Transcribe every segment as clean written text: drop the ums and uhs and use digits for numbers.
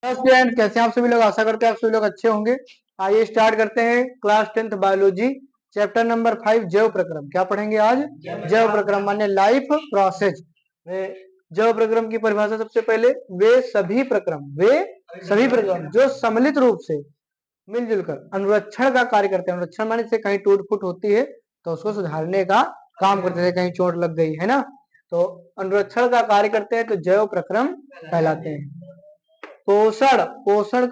Student कैसे हैं आप सभी लोग। आशा करते हैं आप सभी लोग अच्छे होंगे। आइए स्टार्ट करते हैं class 10th biology chapter number 5 जैव प्रक्रम। क्या पढ़ेंगे आज? जैव प्रक्रम माने लाइफ प्रोसेस। जैव प्रक्रम की परिभाषा सबसे पहले वे सभी प्रक्रम जो सम्मिलित रूप से मिलजुल कर अनुरक्षण का कार्य करते हैं। अनुरक्षण माने से कहीं टूट फूट होती है तो उसको सुधारने का काम करते हैं, कहीं चोट लग गई है ना, तो अनुरक्षण का कार्य करते हैं तो जैव प्रक्रम कहलाते हैं। पोषण पोषण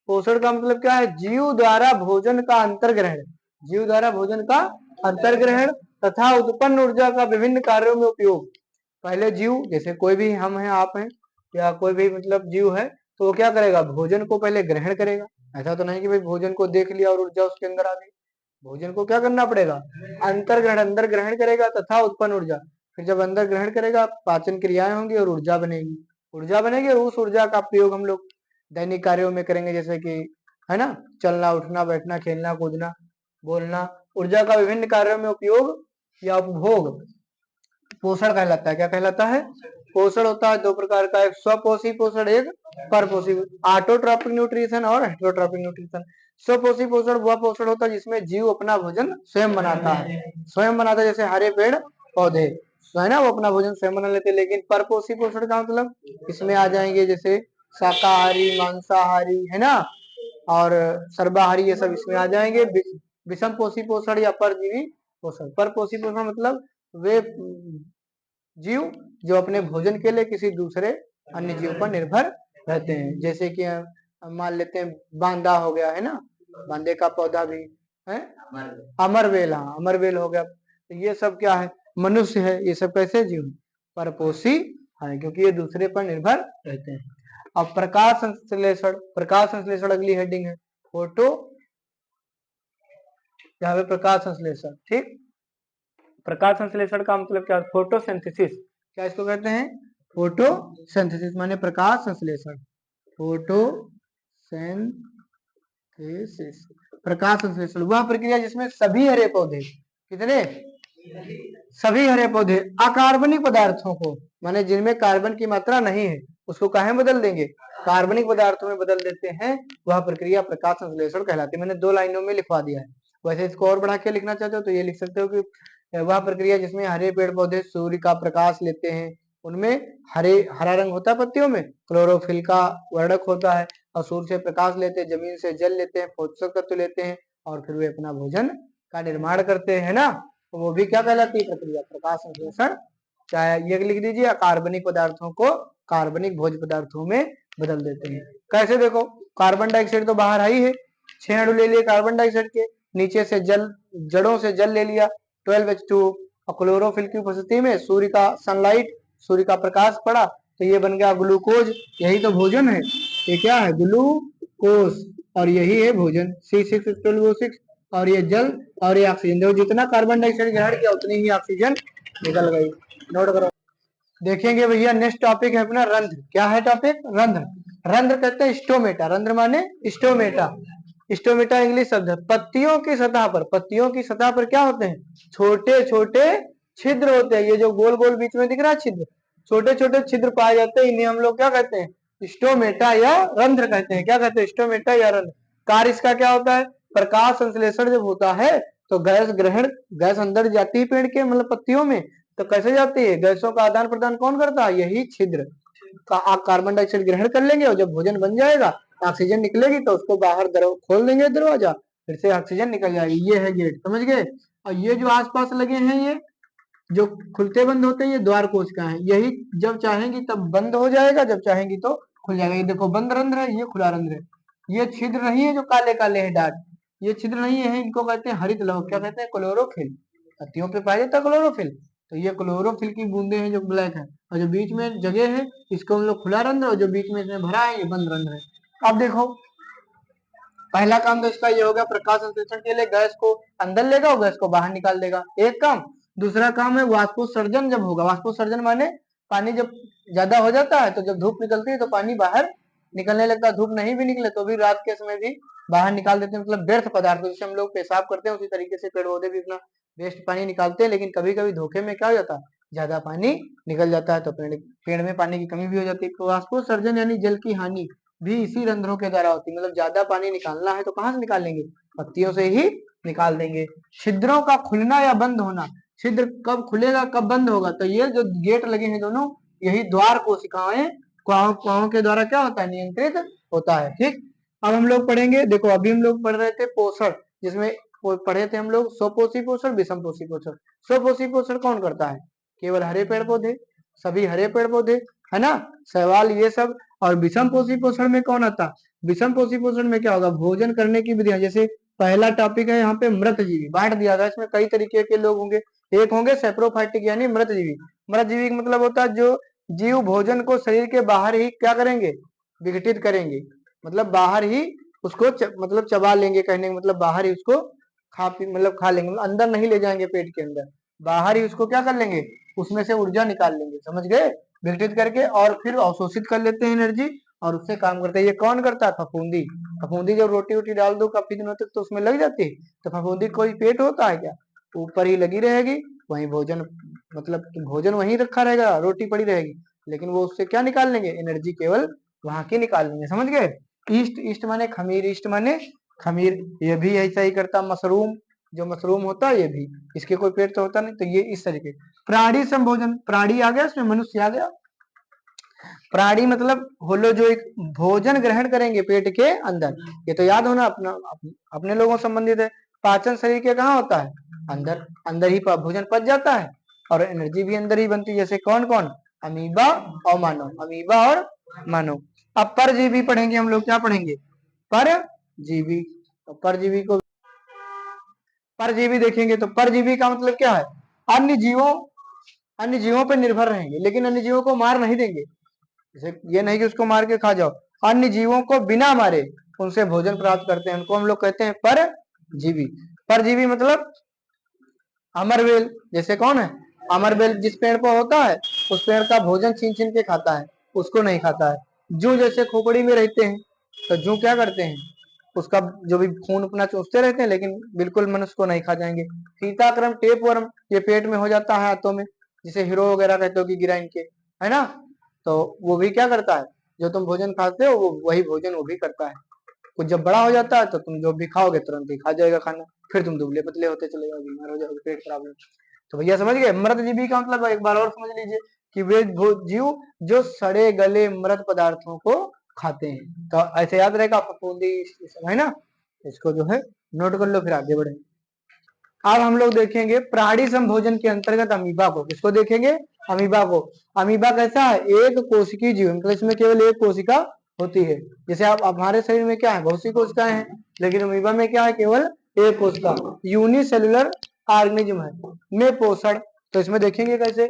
पोषण का मतलब क्या है? जीव द्वारा भोजन का अंतर्ग्रहण, जीव द्वारा भोजन का अंतर्ग्रहण तथा उत्पन्न ऊर्जा का विभिन्न कार्यों में उपयोग। पहले जीव, जैसे कोई भी हम हैं, आप हैं, या कोई भी मतलब जीव है, तो वो क्या करेगा? भोजन को पहले ग्रहण करेगा। ऐसा तो नहीं कि भाई भोजन को देख लिया और ऊर्जा उसके अंदर आ गई। भोजन को क्या करना पड़ेगा? अंदर ग्रहण करेगा तथा उत्पन्न ऊर्जा। फिर जब अंदर ग्रहण करेगा, पाचन क्रियाएं होंगी और ऊर्जा बनेगी और उस ऊर्जा का प्रयोग हम लोग दैनिक कार्यों में करेंगे, जैसे कि है ना, चलना, उठना, बैठना, खेलना, कूदना, बोलना। ऊर्जा का विभिन्न कार्यों में उपयोग या उपभोग पोषण कहलाता है। क्या कहलाता है? पोषण होता है दो प्रकार का, एक स्वपोषी पोषण, एक परपोषी। ऑटोट्रॉपिक न्यूट्रिशन और हेटेरोट्रॉपिक न्यूट्रिशन। स्वपोषी पोषण वह पोषण होता है जिसमें जीव अपना भोजन स्वयं बनाता है, जैसे हरे पेड़ पौधे, तो है ना, वो अपना भोजन स्वयं बना लेते हैं। लेकिन परपोषी पोषण का मतलब इसमें आ जाएंगे जैसे शाकाहारी, मांसाहारी, है ना, और सर्वाहारी, ये सब इसमें आ जाएंगे। विषम पोषी पोषण या परजीवी पोषण। परपोषी पोषण मतलब वे जीव जो अपने भोजन के लिए किसी दूसरे अन्य जीव पर निर्भर रहते हैं, जैसे कि मान लेते हैं बांदा हो गया, है ना, बांदे का पौधा भी है, अमरवेल, हाँ अमरवेल हो गया। तो ये सब क्या है? मनुष्य है। ये सब कैसे जीव? परपोषी है, क्योंकि ये दूसरे पर निर्भर रहते हैं। अब प्रकाश संश्लेषण अगली हेडिंग है। फोटो, यहाँ पे प्रकाश संश्लेषण, ठीक। प्रकाश संश्लेषण का मतलब क्या? फोटोसिंथेसिस। क्या इसको कहते हैं? फोटोसिंथेसिस माने प्रकाश संश्लेषण। फोटोसिंथेसिस, प्रकाश संश्लेषण वह प्रक्रिया जिसमें सभी हरे पौधे, कितने? सभी हरे पौधे अकार्बनिक पदार्थों को, माने जिनमें कार्बन की मात्रा नहीं है, उसको काहे बदल देंगे? कार्बनिक पदार्थों में बदल देते हैं। वह प्रक्रिया प्रकाश संश्लेषण कहलाती है। मैंने 2 लाइनों में लिखवा दिया है। वैसे इसको और बढ़ा के लिखना चाहते हो तो ये लिख सकते हो कि वह प्रक्रिया जिसमें हरे पेड़ पौधे सूर्य का प्रकाश लेते हैं, उनमें हरा रंग होता है पत्तियों में, क्लोरोफिल का वर्णक होता है, और सूर्य से प्रकाश लेते हैं, जमीन से जल लेते हैं, पोषक तत्व लेते हैं, और फिर वे अपना भोजन का निर्माण करते हैं ना, तो वो भी क्या कहलाती है? प्रक्रिया प्रकाश संश्लेषण। चाहे ये लिख दीजिए, कार्बनिक पदार्थों को कार्बनिक भोज्य पदार्थों में बदल देते हैं। कैसे? देखो, कार्बन डाइऑक्साइड तो बाहर आई है, 6 अणु ले लिए कार्बन डाइऑक्साइड के, नीचे से जल, जड़ों से जल ले लिया 12H2, और क्लोरोफिल की उपस्थिति में सूर्य का सनलाइट, सूर्य का प्रकाश पड़ा तो ये बन गया ग्लूकोज। यही तो भोजन है। ये क्या है? ग्लूकोज, और यही है भोजन, C6H12O6। और ये जल और ये ऑक्सीजन, देखो जितना कार्बन डाइऑक्साइड ग्रहण किया उतनी ही ऑक्सीजन निकल गई। नोट करो। देखेंगे भैया, नेक्स्ट टॉपिक है अपना रंध्र। क्या है टॉपिक? रंध्र। रंध्र कहते हैं स्टोमेटा। रंध्र माने स्टोमेटा। स्टोमेटा इंग्लिश शब्द है। पत्तियों की सतह पर क्या होते हैं? छोटे छोटे छिद्र होते हैं। ये जो गोल गोल बीच में दिख रहा है छिद्र, छोटे छोटे छिद्र पाए जाते हैं, इन्हें हम लोग क्या कहते हैं? स्टोमेटा या रंध्र कहते हैं। क्या कहते हैं? स्टोमेटा या रंध्र। कार्य इसका क्या होता है? प्रकाश संश्लेषण जब होता है तो गैस अंदर जाती है पेड़ के, मतलब पत्तियों में, तो कैसे जाती है? गैसों का आदान प्रदान कौन करता है? यही छिद्र। आप कार्बन डाइऑक्साइड ग्रहण कर लेंगे और जब भोजन बन जाएगा, ऑक्सीजन निकलेगी तो उसको बाहर खोल देंगे दरवाजा, फिर से ऑक्सीजन निकल जाएगी। ये है गेट, समझ गए? और ये जो आसपास लगे हैं, ये जो खुलते बंद होते हैं, ये द्वार कोशिका है। यही जब चाहेंगी तब बंद हो जाएगा, जब चाहेंगी तो खुल जाएगा। ये देखो बंद रंध्र है, ये खुला रंध्र है। ये छिद्र नहीं है जो काले काले है डाट, ये छिद्र नहीं है, इनको कहते हैं हरित लौह। क्या कहते हैं? क्लोरोफिल। पत्तियों पे पाया जाता है क्लोरोफिल, तो ये क्लोरोफिल की बूंदे हैं जो ब्लैक है, और जो बीच में जगह है इसको हम लोग खुला रंध्र, और जो बीच में इसमें भरा है ये बंद रंध्र है। अब देखो, पहला काम तो इसका ये होगा, प्रकाश संश्लेषण के लिए गैस को अंदर लेगा और गैस को बाहर निकाल देगा, एक काम। दूसरा काम है वाष्पोत्सर्जन जब होगा। वाष्पोत्सर्जन माने पानी जब ज्यादा हो जाता है तो जब धूप निकलती है तो पानी बाहर निकलने लगता है। धूप नहीं भी निकले तो भी रात के समय भी बाहर निकाल देते हैं, मतलब व्यर्थ पदार्थ जैसे हम लोग पेशाब करते हैं उसी तरीके से पेड़ पौधे भी अपना वेस्ट पानी निकालते हैं। लेकिन कभी कभी धोखे में क्या हो जाता है? ज्यादा पानी निकल जाता है तो पेड़ में पानी की कमी भी हो जाती है। वाष्पोत्सर्जन यानी जल की हानि भी इसी रंध्रों के द्वारा होती है। मतलब ज्यादा पानी निकालना है तो कहाँ से निकाल लेंगे, पत्तियों से ही निकाल देंगे। छिद्रों का खुलना या बंद होना, छिद्र कब खुलेगा कब बंद होगा, तो ये जो गेट लगे हैं दोनों, यही द्वार कोशिकाएं कोशिकाओं के द्वारा क्या होता है, नियंत्रित होता है। ठीक, अब हम लोग पढ़ेंगे, देखो अभी हम लोग पढ़ रहे थे पोषण, जिसमें पढ़े थे हम लोग स्वपोषी पोषण, विषमपोषी पोषण। स्वपोषी पोषण कौन करता है, केवल हरे पेड़ पौधे, सभी हरे पेड़ पौधे, है ना, शैवाल ये सब। और विषम पोषी पोषण में कौन आता, विषम पोषी पोषण में क्या होगा, भोजन करने की विधियां, जैसे पहला टॉपिक है यहाँ पे मृतजीवी, बांट दिया था, इसमें कई तरीके के लोग होंगे। एक होंगे सेप्रोफाइटिक यानी मृतजीवी। मृतजीवी का मतलब होता है जो जीव भोजन को शरीर के बाहर ही क्या करेंगे, विघटित करेंगे, मतलब बाहर ही उसको मतलब चबा लेंगे, कहने का मतलब बाहर ही उसको मतलब खा लेंगे, मतलब अंदर नहीं ले जाएंगे पेट के अंदर, बाहर ही उसको क्या कर लेंगे, उसमें से ऊर्जा निकाल लेंगे, समझ गए, विघटित करके, और फिर अवशोषित कर लेते हैं एनर्जी, और उससे काम करते हैं। ये कौन करता है, फफूंदी। फफूंदी जब रोटी वोटी डाल दो काफी दिनों तक तो उसमें लग जाती है, तो फफूंदी कोई पेट होता है क्या, ऊपर ही लगी रहेगी, वहीं भोजन, मतलब भोजन वहीं रखा रहेगा, रोटी पड़ी रहेगी, लेकिन वो उससे क्या निकाल लेंगे, एनर्जी केवल वहां की निकाल लेंगे, समझ गए। ईस्ट, ईस्ट माने खमीर, ईस्ट माने खमीर, ये भी ऐसा ही करता। मशरूम, जो मशरूम होता है ये भी, इसके कोई पेट तो होता नहीं, तो ये इस तरीके। प्राणी संभोजन, प्राणी आ गया इसमें, मनुष्य आ गया। प्राणी मतलब होलो जो एक भोजन ग्रहण करेंगे पेट के अंदर, ये तो याद होना अपना, अपने लोगों संबंधित है। पाचन शरीर के कहाँ होता है, अंदर, अंदर ही भोजन पच जाता है, और एनर्जी भी अंदर ही बनती है। जैसे कौन कौन, अमीबा और मानव, अमीबा और मानव। अब परजीवी पढ़ेंगे हम लोग, क्या पढ़ेंगे, परजीवी। तो परजीवी को, परजीवी देखेंगे तो परजीवी का मतलब क्या है, अन्य जीवों, अन्य जीवों पर निर्भर रहेंगे, लेकिन अन्य जीवों को मार नहीं देंगे, जैसे ये नहीं कि उसको मार के खा जाओ, अन्य जीवों को बिना मारे उनसे भोजन प्राप्त करते हैं, उनको हम लोग कहते हैं परजीवी। परजीवी मतलब अमरवेल, जैसे कौन है, अमरवेल जिस पेड़ पर होता है उस पेड़ का भोजन छीन छीन के खाता है, उसको नहीं खाता है। जू जैसे खोपड़ी में रहते हैं, तो जू क्या करते हैं, उसका जो भी खून अपना चूसते रहते हैं, लेकिन बिल्कुल मनुष्य को नहीं खा जाएंगे। सीताक्रम टेपवर्म, ये पेट में हो जाता है हाथों में, जिसे हीरो वगैरह कहते हो कि गिरा इनके, है ना, तो वो भी क्या करता है, जो तुम भोजन खाते हो वो वही भोजन वो भी करता है। कुछ जब बड़ा हो जाता है तो तुम जो भी खाओगे तुरंत ही खा जाएगा खाना, फिर तुम दुबले पतले होते चले जाओगे, बीमार हो जाओगे, पेट खराब हो। तो भैया समझ गए, मृतजीवी का मतलब एक बार और समझ लीजिए कि वे जीव जो सड़े गले मृत पदार्थों को खाते हैं। तो ऐसे याद रहेगा, फफूंदी, है ना, इसको जो है नोट कर लो, फिर आगे बढ़े। अब हम लोग देखेंगे प्राणी संभोजन के अंतर्गत अमीबा को, किसको देखेंगे, अमीबा को। अमीबा कैसा है, एक कोशिकीय जीव, मतलब इसमें केवल एक कोशिका होती है। जैसे आप हमारे शरीर में क्या है, बहुत सी कोशिकाएं हैं, लेकिन अमीबा में क्या है, केवल एक कोशिका, यूनिसेलुलर ऑर्गेनिज्म है। में पोषण, तो इसमें देखेंगे कैसे,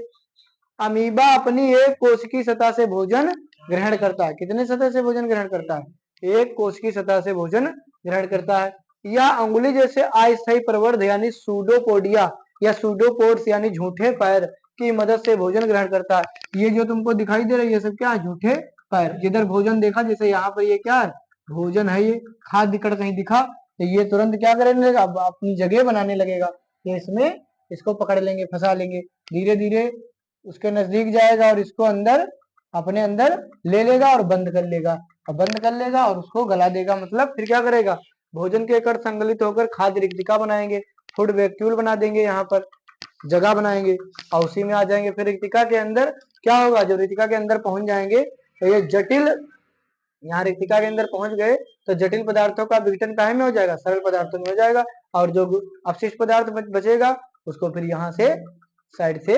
अमीबा अपनी एक कोशिकीय सतह से भोजन ग्रहण करता है। कितने सतह से भोजन ग्रहण करता है, एक कोशिकीय सतह से भोजन ग्रहण करता है। या अंगुली जैसे अस्थायी प्रवर्ध यानी सूडोपोडिया या सूडोपोड्स यानी झूठे पैर की मदद से भोजन ग्रहण करता है। ये जो तुमको दिखाई दे रहा है ये सब क्या है, झूठे पैर। जिधर भोजन देखा, जैसे यहाँ पर ये क्या है, भोजन है, ये खाद्य कण कहीं दिखा तो ये तुरंत क्या करने लगेगा, अपनी जगह बनाने लगेगा, तो इसमें इसको पकड़ लेंगे, फंसा लेंगे, धीरे धीरे उसके नजदीक जाएगा और इसको अंदर, अपने अंदर ले लेगा और बंद कर लेगा, और बंद कर लेगा और उसको गला देगा। मतलब फिर क्या करेगा, भोजन के कण संगलित होकर खाद्य रिक्तिका बनाएंगे, फूड वैक्यूल बना देंगे, यहाँ पर जगह बनाएंगे, और उसी में आ जाएंगे। फिर रिक्तिका के अंदर क्या होगा, जब रिक्तिका के अंदर पहुंच जाएंगे तो ये जटिल, यहाँ रिक्तिका के अंदर पहुंच गए तो जटिल पदार्थों का विघटन काहे में हो जाएगा, सरल पदार्थों में हो जाएगा, और जो अपशिष्ट पदार्थ बचेगा उसको फिर यहाँ से साइड से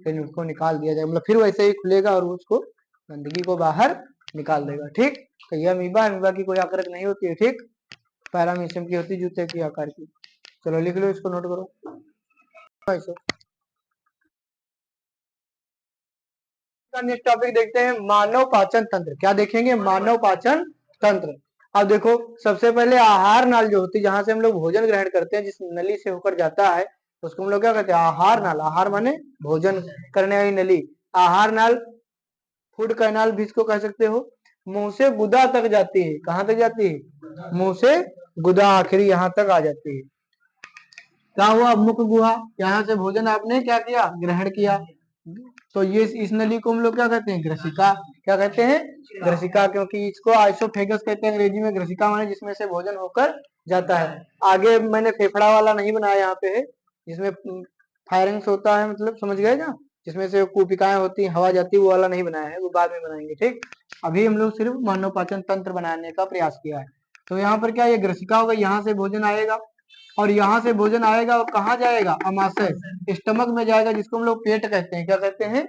फिर उसको निकाल दिया जाएगा, मतलब फिर वैसे ही खुलेगा और उसको गंदगी को बाहर निकाल देगा। ठीक, तो यह अमीबा, अमीबा की कोई आकृति नहीं होती है, ठीक, पैरामीशियम की होती, जूते की आकार की। चलो लिख लो, इसको नोट करो ऐसे। नेक्स्ट टॉपिक देखते हैं, मानव पाचन तंत्र। क्या देखेंगे, मानव पाचन तंत्र। अब देखो, सबसे पहले आहार नाल जो होती है, जहां से हम लोग भोजन ग्रहण करते हैं, जिस नली से होकर जाता है उसको हम लोग क्या कहते हैं, आहार नाल। आहार माने भोजन करने वाली नली, आहार नाल, फूड कैनाल भी इसको कह सकते हो। मुंह से गुदा तक जाती है, कहां तक जाती है, मुंह से गुदा, आखिरी यहाँ तक आ जाती है। क्या हुआ, मुख गुहा, यहाँ से भोजन आपने क्या किया, ग्रहण किया। तो ये इस नली को हम लोग क्या कहते हैं, ग्रसिका। क्या कहते हैं, ग्रसिका, क्योंकि इसको आइसोफेगस कहते हैं अंग्रेजी में। ग्रसिका माने जिसमें से भोजन होकर जाता है। आगे मैंने फेफड़ा वाला नहीं बनाया, यहाँ पे है जिसमें फायरिंग्स होता है, मतलब समझ गए ना, जिसमें से कूपिकाएं होती हैं, हवा जाती है, वो वाला नहीं बनाया है, वो बाद में बनाएंगे। ठीक, अभी हम लोग सिर्फ मानव पाचन तंत्र बनाने का प्रयास किया है। तो यहाँ पर क्या, ये ग्रसिका होगा, यहाँ से भोजन आएगा, और यहाँ से भोजन आएगा और कहाँ जाएगा, अमाशय, स्टमक में जाएगा, जिसको हम लोग पेट कहते हैं। क्या कहते हैं,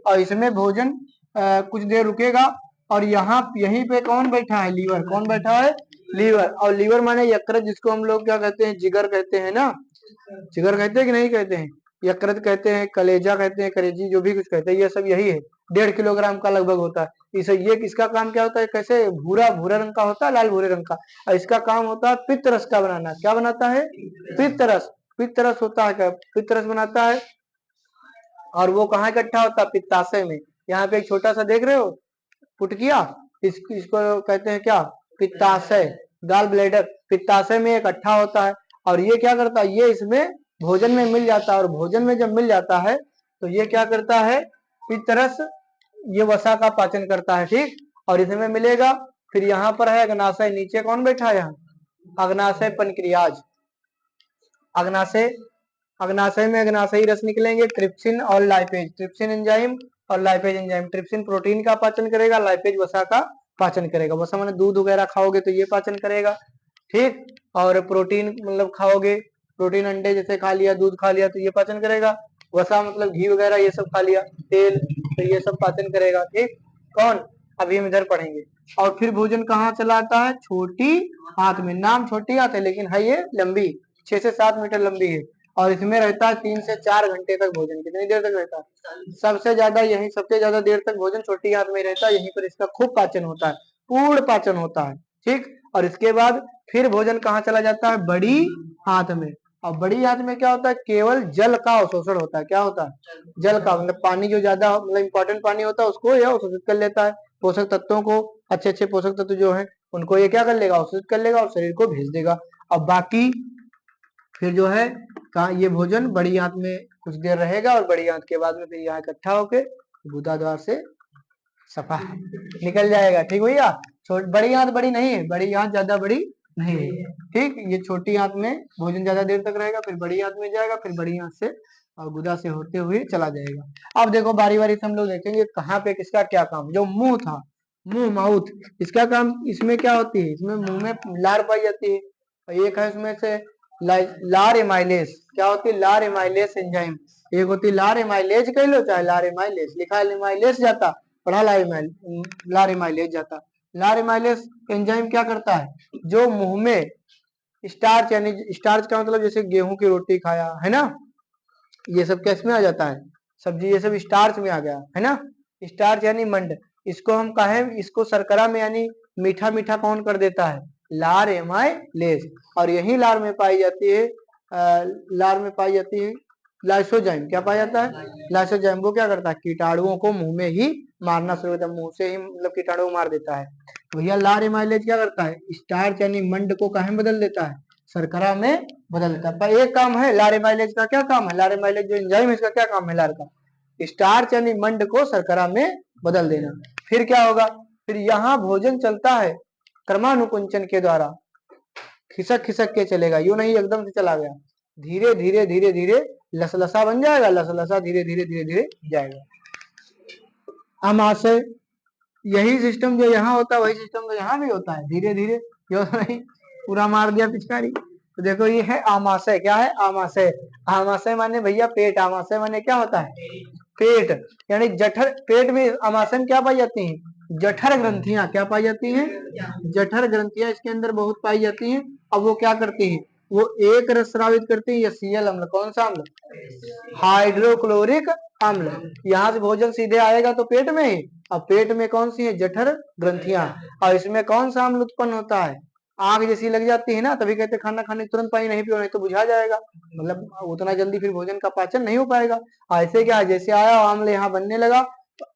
और इसमें भोजन कुछ देर रुकेगा, और यहाँ यहीं पे कौन बैठा है, लीवर। कौन बैठा है, लीवर। और लीवर माने यकृत, जिसको हम लोग क्या कहते हैं, जिगर कहते हैं ना, जिगर कहते हैं कि नहीं कहते हैं, यकृत कहते हैं, कलेजा कहते हैं, कलेजी, जो भी कुछ कहते हैं, ये सब यही है। 1.5 किलोग्राम का लगभग होता है। इसे ये किसका काम क्या होता है, कैसे भूरा भूरा रंग का होता है, लाल भूरे रंग का, और इसका काम होता है पित्त रस का बनाना। क्या बनाता है, पित्त रस। पित्त रस होता है, क्या पित्त रस बनाता है, और वो कहाँ इकट्ठा होता है, पित्ताशय में। यहाँ पे एक छोटा सा देख रहे हो पुटकिया, इसको कहते हैं क्या, पित्ताशय, गाल ब्लैडर, पित्ताशय में इकट्ठा होता है। और ये क्या करता है, ये इसमें भोजन में मिल जाता है, और भोजन में जब मिल जाता है तो ये क्या करता है, पित्तरस, ये वसा का पाचन करता है। ठीक, और इसमें मिलेगा। फिर यहाँ पर है अग्नाशय, नीचे कौन बैठा है, यहाँ अग्नाशय पनक्रियाज। अग्नाशय, अग्नाशय में अग्नाशयी रस निकलेंगे, ट्रिप्सिन और लाइपेज, ट्रिप्सिन एंजाइम और लाइपेज एंजाइम। ट्रिप्सिन प्रोटीन का पाचन करेगा, लाइपेज वसा का पाचन करेगा। वसा माने दूध वगैरह खाओगे तो ये पाचन करेगा। ठीक, और प्रोटीन मतलब खाओगे, प्रोटीन अंडे जैसे खा लिया, दूध खा लिया, तो ये पाचन करेगा। वसा मतलब घी वगैरह ये सब खा लिया, तेल, तो ये सब पाचन करेगा। ठीक, कौन, अभी हम इधर पढ़ेंगे। और फिर भोजन कहाँ चला आता है, छोटी हाथ में। नाम छोटी हाथ है, लेकिन है ये लंबी, 6 से 7 मीटर लंबी है, और इसमें रहता है 3 से 4 घंटे तक भोजन। कितनी देर तक रहता है, सबसे ज्यादा यही, सबसे ज्यादा देर तक भोजन छोटी हाथ में रहता है। यहीं पर इसका खूब पाचन होता है, पूर्ण पाचन होता है। ठीक, और इसके बाद फिर भोजन कहाँ चला जाता है, बड़ी हाथ में। और बड़ी हाथ में क्या होता है, केवल जल का अवशोषण होता है। क्या होता है, जल का, मतलब पानी जो ज्यादा मतलब इंपॉर्टेंट पानी होता है उसको यह अवशोषित कर लेता है। पोषक तत्वों को, अच्छे अच्छे पोषक तत्व जो है उनको ये क्या कर लेगा, अवशोषित कर लेगा, और शरीर को भेज देगा। अब बाकी फिर जो है कहा, ये भोजन बड़ी आंत में कुछ देर रहेगा, और बड़ी आंत के बाद में फिर यहाँ इकट्ठा होके गुदा द्वार से सफा निकल जाएगा। ठीक भैया, बड़ी आंत बड़ी नहीं है, बड़ी आंत ज्यादा बड़ी नहीं है। ठीक, ये छोटी आंत में भोजन ज्यादा देर तक रहेगा, फिर बड़ी आंत में जाएगा, फिर बड़ी आंत से और गुदा से होते हुए चला जाएगा। अब देखो बारी बारी से हम लोग देखेंगे कहाँ पे किसका क्या काम। जो मुंह था, मुंह, माउथ, इसका काम, इसमें क्या होती है, इसमें मुंह में लार पाई जाती है। और एक है इसमें से लार एमाइलेस। क्या होती है, लार एमाइलेस एंजाइम। एक होती है लार एमाइलेज, कह लो चाहे लार एमाइलेस, लिखा है एमाइलेस जाता, पढ़ा लार एमाइलेज जाता। लार एमाइलेस एंजाइम क्या करता है, जो मुंह में स्टार्च, यानी स्टार्च का मतलब जैसे गेहूं की रोटी खाया है ना, ये सब कैस में आ जाता है, सब्जी, ये सब स्टार्च में आ गया है ना। स्टार्च यानी मंड, इसको हम कहें, इसको शर्करा में यानी मीठा मीठा कौन कर देता है, लार एमाइलेज। और यही लार में पाई जाती है, लार में पाई जाती है लाइसोजाइम। क्या पाया जाता है, लाइसोजाइम। वो क्या करता है, कीटाणुओं को मुंह में ही मारना शुरू करता है, मुंह से ही मतलब कीटाणु मार देता है। भैया लार एमाइलेज क्या करता है, स्टार्च यानी मंड को कहाँ बदल देता है, शर्करा में बदल देता है। पर एक काम है लार एमाइलेज का, क्या काम है, लार एमाइलेज जो एंजाइम है इसका क्या काम है, लार का, स्टार्च यानी मंड को शर्करा में बदल देना। फिर क्या होगा, फिर यहाँ भोजन चलता है क्रमानुकुंचन के द्वारा, खिसक खिसक के चलेगा, यूं नहीं एकदम से चला गया, धीरे धीरे धीरे धीरे लसलसा बन जाएगा, लसलसा धीरे धीरे धीरे धीरे जाएगा। आमाशय, यही सिस्टम जो यहाँ होता है वही सिस्टम तो यहाँ भी होता है, धीरे धीरे, क्यों नहीं, पूरा मार दिया पिचकारी। तो देखो ये है आमाशय। क्या है, आमाशय। आमाशय माने भैया पेट, आमाशय माने क्या होता है, पेट, यानी जठर। पेट में आमाशय में क्या पाई जाती है, जठर ग्रंथियां। क्या पाई जाती हैं, जठर ग्रंथियां इसके अंदर बहुत पाई जाती हैं। अब वो क्या करती हैं, वो एक रस स्रावित करती है, सीएल अम्ल, कौन सा अम्ल, हाइड्रोक्लोरिक अम्ल। यहाँ से भोजन सीधे आएगा तो पेट में ही, अब पेट में कौन सी है, जठर ग्रंथियां, और इसमें कौन सा अम्ल उत्पन्न होता है, आग जैसी लग जाती है ना, तभी कहते खाना खाने तुरंत पानी नहीं पियो, नहीं तो बुझा जाएगा, मतलब उतना जल्दी फिर भोजन का पाचन नहीं हो पाएगा। ऐसे क्या, जैसे आया अम्ल यहाँ बनने लगा,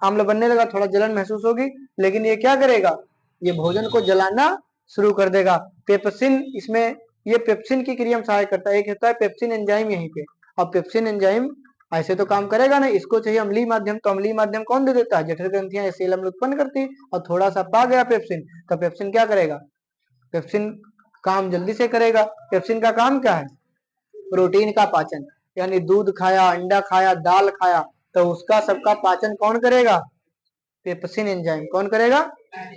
अम्ल बनने लगा, थोड़ा जलन महसूस होगी, लेकिन ये क्या करेगा, ये भोजन को जलाना शुरू कर देगा। पेप्सिन, इसमें ये पेप्सिन की क्रिया में सहायक करता है। एक होता है पेप्सिन एंजाइम यहीं पे, और पेप्सिन एंजाइम ऐसे तो काम करेगा नहीं, इसको चाहिए अम्लीय माध्यम, तो अम्लीय माध्यम कौन दे देता है? जठर ग्रंथियां एसियल अम्ल उत्पन्न करती है, और थोड़ा सा पा गया पेप्सिन, तो पेप्सिन क्या करेगा? पेप्सिन काम जल्दी से करेगा। पेप्सिन का काम क्या है? प्रोटीन का पाचन, यानी दूध खाया, अंडा खाया, दाल खाया, तो उसका सबका पाचन कौन करेगा? Pepsin enzyme. कौन करेगा?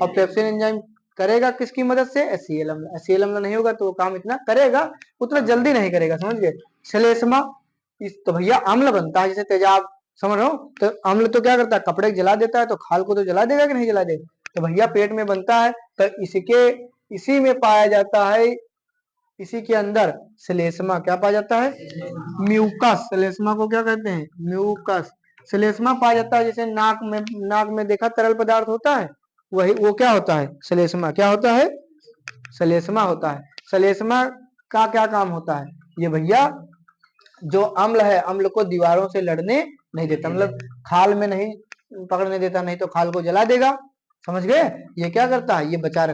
और पेप्सिन एंजाइम करेगा किसकी मदद से? एसियल अम्ल। एसियल अम्ल नहीं होगा तो वो काम इतना करेगा, उतना जल्दी नहीं करेगा, समझ गए? श्लेष्मा, इस तो भैया अम्ल बनता है, जैसे तेजाब, समझ रहे हो? तो अम्ल तो क्या करता है? कपड़े जला देता है, तो खाल को तो जला देगा कि नहीं जला देगा? तो भैया पेट में बनता है, तो इसी में पाया जाता है, इसी के अंदर श्लेष्मा क्या पाया जाता है? म्यूकस। श्लेष्मा को क्या कहते हैं? म्यूकस। श्लेष्मा पाया जाता है, जैसे नाक में देखा तरल पदार्थ होता है, वही वो क्या होता है? श्लेष्मा। क्या होता है? श्लेष्मा होता है। श्लेष्मा का क्या काम होता है? ये भैया जो अम्ल है, अम्ल को दीवारों से लड़ने नहीं देता, मतलब खाल में नहीं पकड़ने देता, नहीं तो खाल को जला देगा, समझ गए? ये क्या करता है? ये बचाए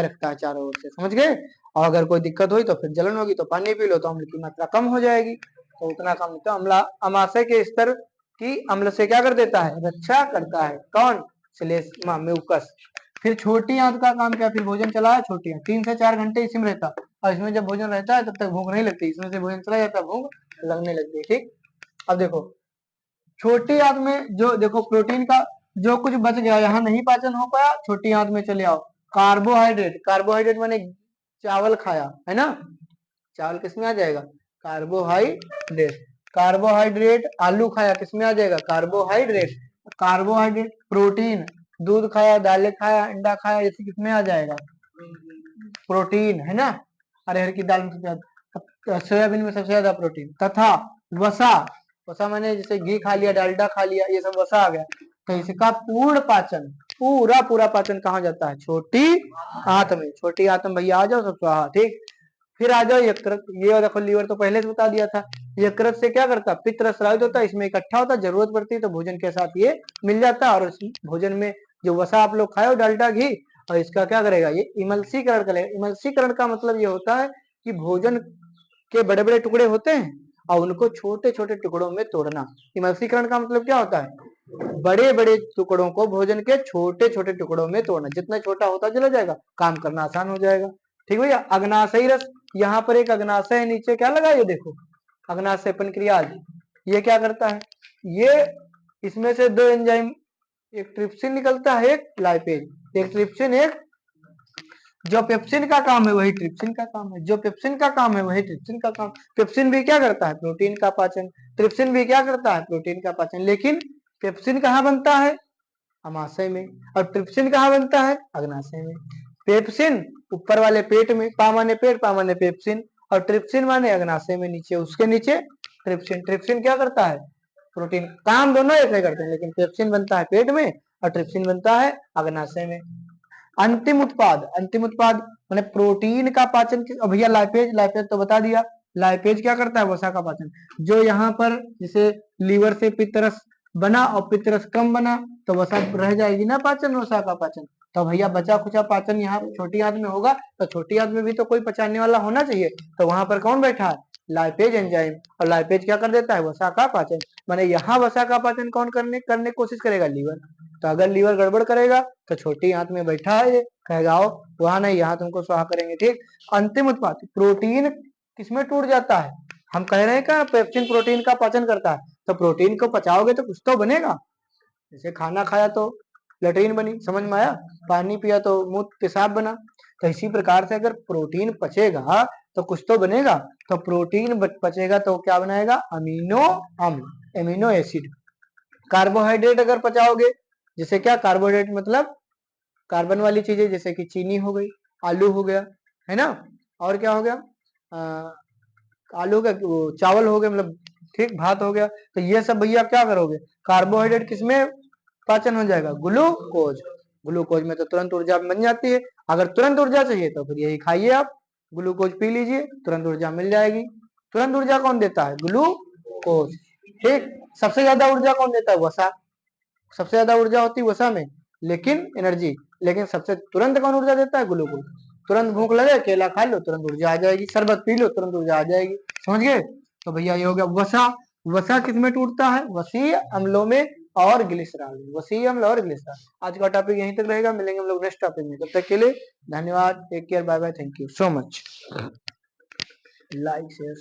रखता है चारों ओर से, समझ गए? और अगर कोई दिक्कत हुई तो फिर जलन होगी, तो पानी पी लो तो अम्ल की मात्रा कम हो जाएगी, तो उतना कम, तो अम्लाशय के स्तर की अम्ल से क्या कर देता है? रक्षा करता है। कौन? श्लेष्मा, म्यूकस। फिर छोटी आंत का काम क्या? फिर भोजन चला है, छोटी आंत 3 से 4 घंटे इसी में रहता, और इसमें जब भोजन रहता है तब तक भूख नहीं लगती, इसमें से भोजन चला जाता है, भूख लगने लगती है। ठीक, अब देखो छोटी आंत में जो देखो प्रोटीन का जो कुछ बच गया, यहाँ नहीं पाचन हो पाया, छोटी आंत में चले आओ। कार्बोहाइड्रेट, कार्बोहाइड्रेट माने चावल खाया है ना, चावल किसमें आ जाएगा? कार्बोहाइड्रेट। कार्बोहाइड्रेट, आलू खाया, किसमें आ जाएगा? कार्बोहाइड्रेट। कार्बोहाइड्रेट, प्रोटीन, दूध खाया, दालें खाया, अंडा खाया, जैसे किसमें आ जाएगा? प्रोटीन, है ना? अरहर की दाल में सबसे ज्यादा, सोयाबीन में सबसे ज्यादा प्रोटीन। तथा वसा, वसा माने जैसे घी खा लिया, डालडा खा लिया, ये सब वसा आ गया। तो इसका पूर्ण पाचन, पूरा पूरा पाचन कहाँ जाता है? छोटी आंत में। छोटी आंत में भैया आ जाओ सब स्वाहा। ठीक, फिर आ जाओ यकृत। ये देखो लीवर तो पहले से बता दिया था। यकृत से क्या करता? पित्त रस स्रावित होता है, इसमें इकट्ठा होता है, जरूरत पड़ती है तो भोजन के साथ ये मिल जाता है, और इस भोजन में जो वसा आप लोग खाए हो, डालडा घी, और इसका क्या करेगा? ये इमल्सीकरण करेगा। इमल्सीकरण का मतलब ये होता है कि भोजन के बड़े बड़े टुकड़े होते हैं और उनको छोटे छोटे टुकड़ों में तोड़ना। इमल्सीकरण का मतलब क्या होता है? बड़े बड़े टुकड़ों को भोजन के छोटे छोटे टुकड़ों में तोड़ना, जितना छोटा होता चला जाएगा काम करना आसान हो जाएगा। ठीक भैया, अग्नाशयी रस, यहाँ पर एक अग्नाशय है, नीचे क्या लगा? ये देखो अग्नाशय क्रिया, ये क्या करता है? ये इसमें से 2 एंजाइम, एक ट्रिप्सिन निकलता है, एक लाइपेज। एक ट्रिप्सिन, एक जो पेप्सिन का काम है वही ट्रिप्सिन का काम है, जो पेप्सिन का काम है वही ट्रिप्सिन का काम। पेप्सिन भी क्या करता है? प्रोटीन का पाचन। ट्रिप्सिन भी क्या करता है? प्रोटीन का पाचन। लेकिन पेप्सिन कहाँ बनता है? अमाशय में। और ट्रिप्सिन कहाँ बनता है? अग्नाशय में। पेप्सिन ऊपर वाले पेट में, पा माने पेट, पा माने पेप्सिन, और ट्रिप्सिन माने अग्नाशय में नीचे, उसके नीचे ट्रिप्सिन। ट्रिप्सिन क्या करता है? प्रोटीन। काम दोनों एक ही करते हैं, लेकिन पेप्सिन बनता है पेट में और ट्रिप्सिन बनता है अग्नाशय में। अंतिम उत्पाद, अंतिम उत्पाद माने प्रोटीन का पाचन भैया लाइपेज, लाइपेज तो बता दिया। लाइपेज क्या करता है? वसा का पाचन। जो यहाँ पर जैसे लीवर से पित्तरस बना और पित्तरस कम बना, तो वसा रह जाएगी ना पाचन, वसा का पाचन। तो भैया बचा खुचा पाचन यहाँ छोटी आंत में होगा, तो छोटी आंत में भी तो कोई पचाने वाला होना चाहिए, तो वहां पर कौन बैठा है? Lipase enzyme. और लाइपेज क्या कर देता है? वसा का पाचन। माने यहाँ वसा का पाचन कौन करने करने की कोशिश करेगा? लीवर। तो अगर लीवर गड़बड़ करेगा तो छोटी आंत में बैठा है, ये कहेगा आओ, वहां नहीं, यहाँ तुमको स्वाहा करेंगे। ठीक, अंतिम उत्पाद प्रोटीन किसमें टूट जाता है? हम कह रहे हैं क्या पेप्सिन प्रोटीन का पाचन करता है, तो प्रोटीन को पचाओगे तो कुछ तो बनेगा। जैसे खाना खाया तो लेट्रिन बनी, समझ में आया? पानी पिया तो मुंह पेशाब बना। तो इसी प्रकार से अगर प्रोटीन पचेगा तो कुछ तो बनेगा। तो प्रोटीन पचेगा तो क्या बनाएगा? अमीनो अम्ल, एमिनो एसिड। कार्बोहाइड्रेट अगर पचाओगे, जैसे क्या? कार्बोहाइड्रेट मतलब कार्बन वाली चीजें, जैसे कि चीनी हो गई, आलू हो गया, है ना, और क्या हो गया? आलू का चावल हो गया, मतलब ठीक, भात हो गया। तो ये सब भैया क्या करोगे? कार्बोहाइड्रेट किसमें पाचन हो जाएगा? ग्लूकोज। ग्लूकोज में तो तुरंत ऊर्जा बन जाती है। अगर तुरंत ऊर्जा चाहिए तो फिर यही खाइए आप, ग्लूकोज पी लीजिए, तुरंत ऊर्जा मिल जाएगी। तुरंत ऊर्जा कौन देता है? ग्लूकोज। ठीक, सबसे ज्यादा ऊर्जा कौन देता है? वसा। सबसे ज्यादा ऊर्जा होती है वसा में, लेकिन एनर्जी, लेकिन सबसे तुरंत कौन ऊर्जा देता है? ग्लूकोज। तुरंत भूख लगे केला खा लो, तुरंत ऊर्जा आ जाएगी, शरबत पी लो, तुरंत ऊर्जा आ जाएगी, समझ गए? तो भैया ये हो गया वसा। वसा किसमें टूटता है? वसीय अम्लों में और ग्लिसरॉल में। वसीय अम्ल और ग्लिसरॉल। आज का टॉपिक यहीं तक रहेगा, मिलेंगे हम लोग नेक्स्ट टॉपिक में। तब तक के लिए धन्यवाद, take care, bye bye, thank you so much. Like share